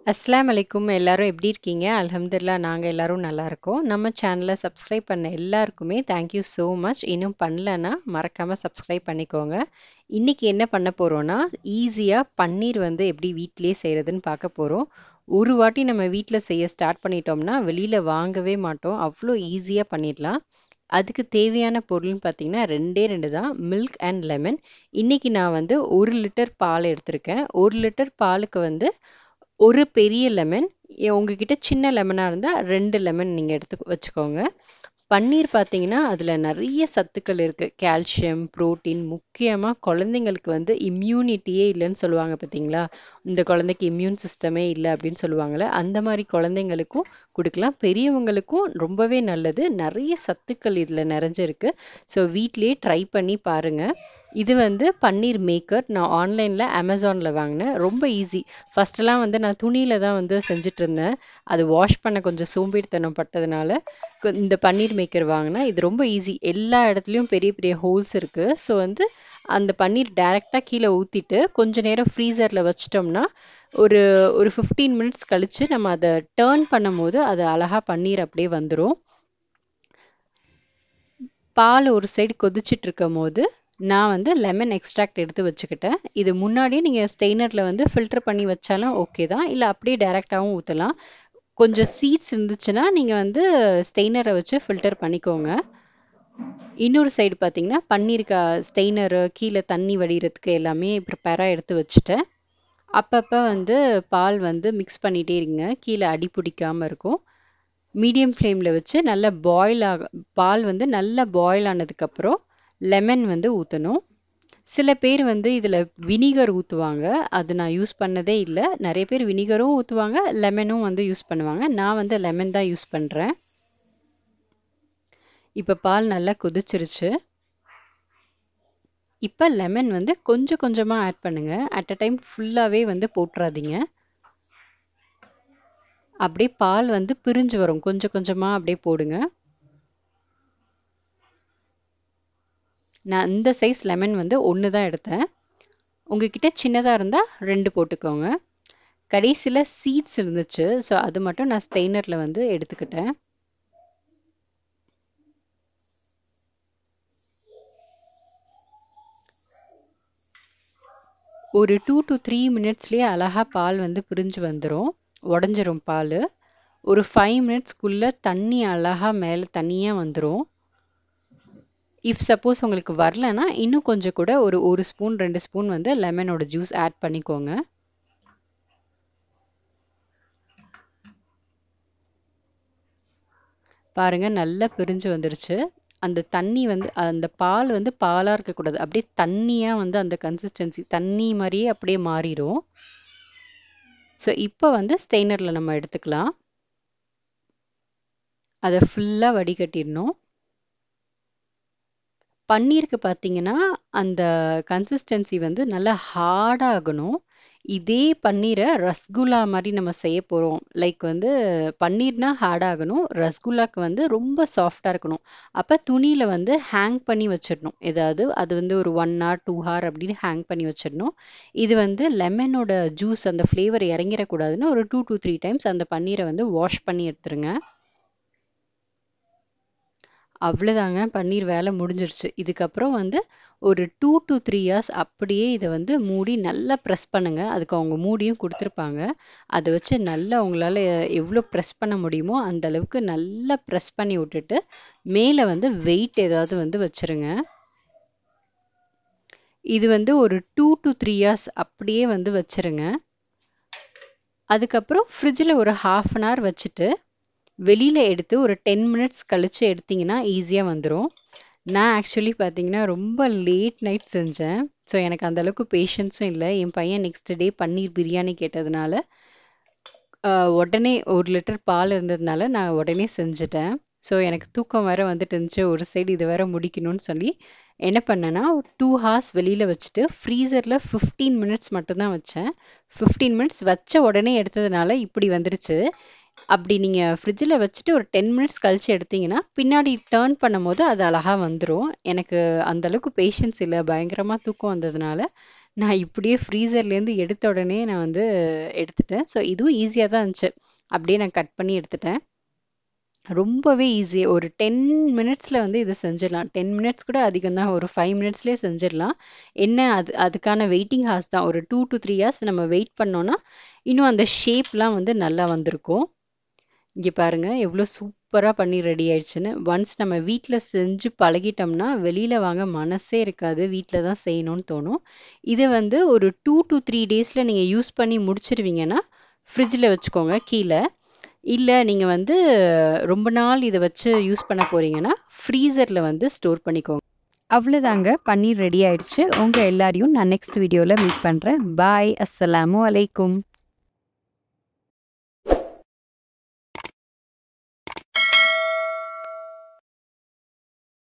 அஸ்ஸலாமு அலைக்கும். எல்லாரும் எப்படி இருக்கீங்க? அல்ஹம்துலில்லாஹ் நாங்க எல்லாரும் நல்லா இருக்கோம். நம்ம சேனலை சப்ஸ்கிரைப் பண்ண எல்லாருக்குமே தேங்க்யூ ஸோ மச். இன்னும் பண்ணலன்னா மறக்காம சப்ஸ்கிரைப் பண்ணிக்கோங்க. இன்னைக்கு என்ன பண்ண போறோம்னா, ஈஸியா பன்னீர் வந்து எப்படி வீட்டிலேயே செய்யறதுன்னு பார்க்க போறோம். ஒரு வாட்டி நம்ம வீட்டில் செய்ய ஸ்டார்ட் பண்ணிட்டோம்னா வெளியில வாங்கவே மாட்டோம். அவ்வளோ ஈஸியா பண்ணிடலாம். அதுக்கு தேவையான பொருள்னு பார்த்தீங்கன்னா ரெண்டே ரெண்டு தான், மில்க் அண்ட் லெமன். இன்னைக்கு நான் வந்து 1 லிட்டர் பால் எடுத்திருக்கேன். 1 லிட்டர் பாலுக்கு வந்து ஒரு பெரிய லெமன், உங்ககிட்ட சின்ன லெமனாக இருந்தால் 2 லெமன் நீங்கள் எடுத்து வச்சுக்கோங்க. பன்னீர் பார்த்தீங்கன்னா அதில் நிறைய சத்துக்கள் இருக்குது. கால்சியம், புரோட்டீன், முக்கியமாக குழந்தைங்களுக்கு வந்து இம்யூனிட்டியே இல்லைன்னு சொல்லுவாங்க பார்த்தீங்களா? இந்த குழந்தைக்கு இம்யூன் சிஸ்டமே இல்லை அப்படின்னு சொல்லுவாங்கள்ல, அந்த மாதிரி குழந்தைங்களுக்கும் கொடுக்கலாம். பெரியவங்களுக்கும் ரொம்பவே நல்லது. நிறைய சத்துக்கள் இதில் நிறைஞ்சிருக்கு. ஸோ வீட்லேயே ட்ரை பண்ணி பாருங்கள். இது வந்து பன்னீர் மேக்கர். நான் ஆன்லைனில் அமேசானில் வாங்கினேன். ரொம்ப ஈஸி. ஃபஸ்ட்டெல்லாம் வந்து நான் துணியில் தான் வந்து செஞ்சுட்டு இருந்தேன். அது வாஷ் பண்ண கொஞ்சம் சோம்பேறித்தனம் பட்டதுனால இந்த பன்னீர் மேக்கர் வாங்கினேன். இது ரொம்ப ஈஸி. எல்லா இடத்துலையும் பெரிய பெரிய ஹோல்ஸ் இருக்குது. ஸோ வந்து அந்த பன்னீர் டைரெக்டாக கீழே ஊற்றிட்டு கொஞ்ச நேரம் ஃப்ரீசரில் வச்சிட்டோம்னா ஒரு ஒரு 15 மினிட்ஸ் கழித்து நம்ம அதை டேர்ன் பண்ணும்போது அது அழகாக பன்னீர் அப்படியே வந்துடும். பால் ஒரு சைடு கொதிச்சிட்டு இருக்கும் போது நான் வந்து லெமன் எக்ஸ்ட்ராக்ட் எடுத்து வச்சுக்கிட்டேன். இது முன்னாடியே நீங்கள் ஸ்டெய்னரில் வந்து ஃபில்டர் பண்ணி வச்சாலும் ஓகே தான், இல்லை அப்படியே டைரெக்டாகவும் ஊற்றலாம். கொஞ்சம் சீட்ஸ் இருந்துச்சுன்னா நீங்கள் வந்து ஸ்டெய்னரை வச்சு ஃபில்டர் பண்ணிக்கோங்க. இன்னொரு சைடு பார்த்தீங்கன்னா பன்னீருக்கு ஸ்டெய்னரு கீழே தண்ணி வடிகிறதுக்கு எல்லாமே ப்ரிப்பேராக எடுத்து வச்சுட்டேன். அப்பப்போ வந்து பால் வந்து மிக்ஸ் பண்ணிகிட்டே இருங்க, கீழே அடி பிடிக்காமல் இருக்கும். மீடியம் ஃப்ளேமில் வச்சு நல்லா பால் வந்து நல்லா பாயில் ஆனதுக்கப்புறம் லெமன் வந்து ஊற்றணும். சில பேர் வந்து இதில் வினிகர் ஊற்றுவாங்க. அது நான் யூஸ் பண்ணதே இல்லை. நிறைய பேர் வினிகரும் ஊற்றுவாங்க, லெமனும் வந்து யூஸ் பண்ணுவாங்க. நான் வந்து லெமன் தான் யூஸ் பண்ணுறேன். இப்போ பால் நல்லா கொதிச்சிருச்சு. இப்போ லெமன் வந்து கொஞ்சம் கொஞ்சமாக ஆட் பண்ணுங்கள். அட் அ டைம் ஃபுல்லாகவே வந்து போட்டுறாதீங்க. அப்படியே பால் வந்து பிரிஞ்சு வரும், கொஞ்சம் கொஞ்சமாக அப்படியே போடுங்க. நான் இந்த சைஸ் லெமன் வந்து 1 தான் எடுத்தேன். உங்ககிட்ட சின்னதாக இருந்தால் 2 போட்டுக்கோங்க. கடைசியில் சீட்ஸ் இருந்துச்சு, ஸோ அது மட்டும் நான் ஸ்டெய்னரில் வந்து எடுத்துக்கிட்டேன். ஒரு 2 to 3 மினிட்ஸ்லேயே அழகாக பால் வந்து பிரிஞ்சு வந்துடும், உடஞ்சிரும் பால். ஒரு 5 மினிட்ஸ்க்குள்ளே தண்ணி அழகாக மேலே தண்ணியாக வந்துடும். இஃப் சப்போஸ் உங்களுக்கு வரலன்னா இன்னும் கொஞ்சம் கூட ஒரு ஸ்பூன் 2 ஸ்பூன் வந்து லெமனோட ஜூஸ் ஆட் பண்ணிக்கோங்க. பாருங்க, நல்லா பிரிஞ்சு வந்துருச்சு. அந்த தண்ணி வந்து அந்த பால் வந்து பாலாக இருக்கக்கூடாது, அப்படியே தண்ணியாக வந்து அந்த கன்சிஸ்டன்சி தண்ணி மாதிரியே அப்படியே மாறிடும். ஸோ இப்போ வந்து ஸ்டெய்னரில் நம்ம எடுத்துக்கலாம். அதை ஃபுல்லாக வடிகட்டிடணும். பன்னீருக்கு பார்த்தீங்கன்னா அந்த கன்சிஸ்டன்சி வந்து நல்லா ஹார்டாகணும். இதே பன்னீரை ரசகுல்லா மாதிரி நம்ம செய்ய போகிறோம். லைக் வந்து பன்னீர்னா ஹார்டாகணும், ரசகுல்லாக்கு வந்து ரொம்ப சாஃப்டாக இருக்கணும். அப்போ துணியில் வந்து ஹேங் பண்ணி வச்சிடணும். ஏதாவது அது வந்து ஒரு 1 hour 2 hour அப்படின்னு ஹேங் பண்ணி வச்சிடணும். இது வந்து லெமனோட ஜூஸ் அந்த ஃப்ளேவர் இறங்கிடக்கூடாதுன்னு ஒரு 2 to 3 டைம்ஸ் அந்த பன்னீரை வந்து வாஷ் பண்ணி எடுத்துருங்க. அவ்வளோதாங்க, பன்னீர் வேலை முடிஞ்சிருச்சு. இதுக்கப்புறம் வந்து ஒரு 2 to 3 hours அப்படியே இதை வந்து மூடி நல்லா ப்ரெஸ் பண்ணுங்கள். அதுக்கு அவங்க மூடியும் கொடுத்துருப்பாங்க. அதை வச்சு நல்லா உங்களால் எவ்வளோ ப்ரெஸ் பண்ண முடியுமோ அந்த அளவுக்கு நல்லா ப்ரெஸ் பண்ணி விட்டுட்டு மேலே வந்து வெயிட் ஏதாவது வந்து வச்சுருங்க. இது வந்து ஒரு 2 to 3 hours அப்படியே வந்து வச்சுருங்க. அதுக்கப்புறம் ஃப்ரிட்ஜில் ஒரு 1/2 hour வச்சுட்டு வெளியில் எடுத்து ஒரு 10 மினிட்ஸ் கழித்து எடுத்திங்கன்னா ஈஸியாக வந்துடும். நான் ஆக்சுவலி பார்த்தீங்கன்னா ரொம்ப லேட் நைட் செஞ்சேன். ஸோ எனக்கு அந்தளவுக்கு பேஷன்ஸும் இல்லை. என் பையன் நெக்ஸ்ட் டே பன்னீர் பிரியாணி கேட்டதுனால உடனே 1 லிட்டர் பால் இருந்ததுனால நான் உடனே செஞ்சுட்டேன். ஸோ எனக்கு தூக்கம் வேறு வந்துட்டு இருந்துச்சு. ஒரு சைடு இது வேறு முடிக்கணும்னு சொல்லி என்ன பண்ணேன்னா 2 hours வெளியில் வச்சுட்டு ஃப்ரீசரில் 15 மினிட்ஸ் மட்டும்தான் வச்சேன். 15 மினிட்ஸ் வச்ச உடனே எடுத்ததுனால இப்படி வந்துருச்சு. அப்படி நீங்கள் ஃப்ரிட்ஜில் வச்சுட்டு ஒரு 10 மினிட்ஸ் கழித்து எடுத்தீங்கன்னா பின்னாடி டேர்ன் பண்ணும்போது அது அழகாக வந்துடும். எனக்கு அந்தளவுக்கு பேஷன்ஸ் இல்லை, பயங்கரமாக தூக்கம் வந்ததுனால நான் இப்படியே ஃப்ரீசர்லேருந்து எடுத்த உடனே நான் வந்து எடுத்துட்டேன். ஸோ இதுவும் ஈஸியாக தான் இருந்துச்சு. அப்படியே நான் கட் பண்ணி எடுத்துட்டேன். ரொம்பவே ஈஸி. ஒரு 10 மினிட்ஸில் வந்து இது செஞ்சிடலாம். 10 மினிட்ஸ் கூட அதிகம் தான். ஒரு 5 மினிட்ஸ்லேயே செஞ்சிடலாம். என்ன அதுக்கான வெயிட்டிங் ஹார்ஸ் தான். ஒரு 2 to 3 ஹார்ஸ் நம்ம வெயிட் பண்ணோன்னா இன்னும் அந்த ஷேப்லாம் வந்து நல்லா வந்திருக்கும். இங்கே பாருங்க எவ்வளோ சூப்பராக பண்ணி ரெடி ஆயிடுச்சுன்னு. ஒன்ஸ் நம்ம வீட்டில் செஞ்சு பழகிட்டோம்னா வெளியில் வாங்க மனசே இருக்காது. வீட்டில் தான் செய்யணும்னு தோணும். இதை வந்து ஒரு 2 to 3 டேஸில் நீங்கள் யூஸ் பண்ணி முடிச்சிருவீங்கன்னா ஃப்ரிட்ஜில் வச்சுக்கோங்க கீழே. இல்லை நீங்கள் வந்து ரொம்ப நாள் இதை வச்சு யூஸ் பண்ண போகிறீங்கன்னா ஃப்ரீசரில் வந்து ஸ்டோர் பண்ணிக்கோங்க. அவ்வளோதாங்க, பன்னீர் ரெடி ஆயிடுச்சு. உங்கள் எல்லாரையும் நான் நெக்ஸ்ட் வீடியோவில் மீட் பண்ணுறேன். பாய், அஸ்ஸலாமு அலைக்கும்.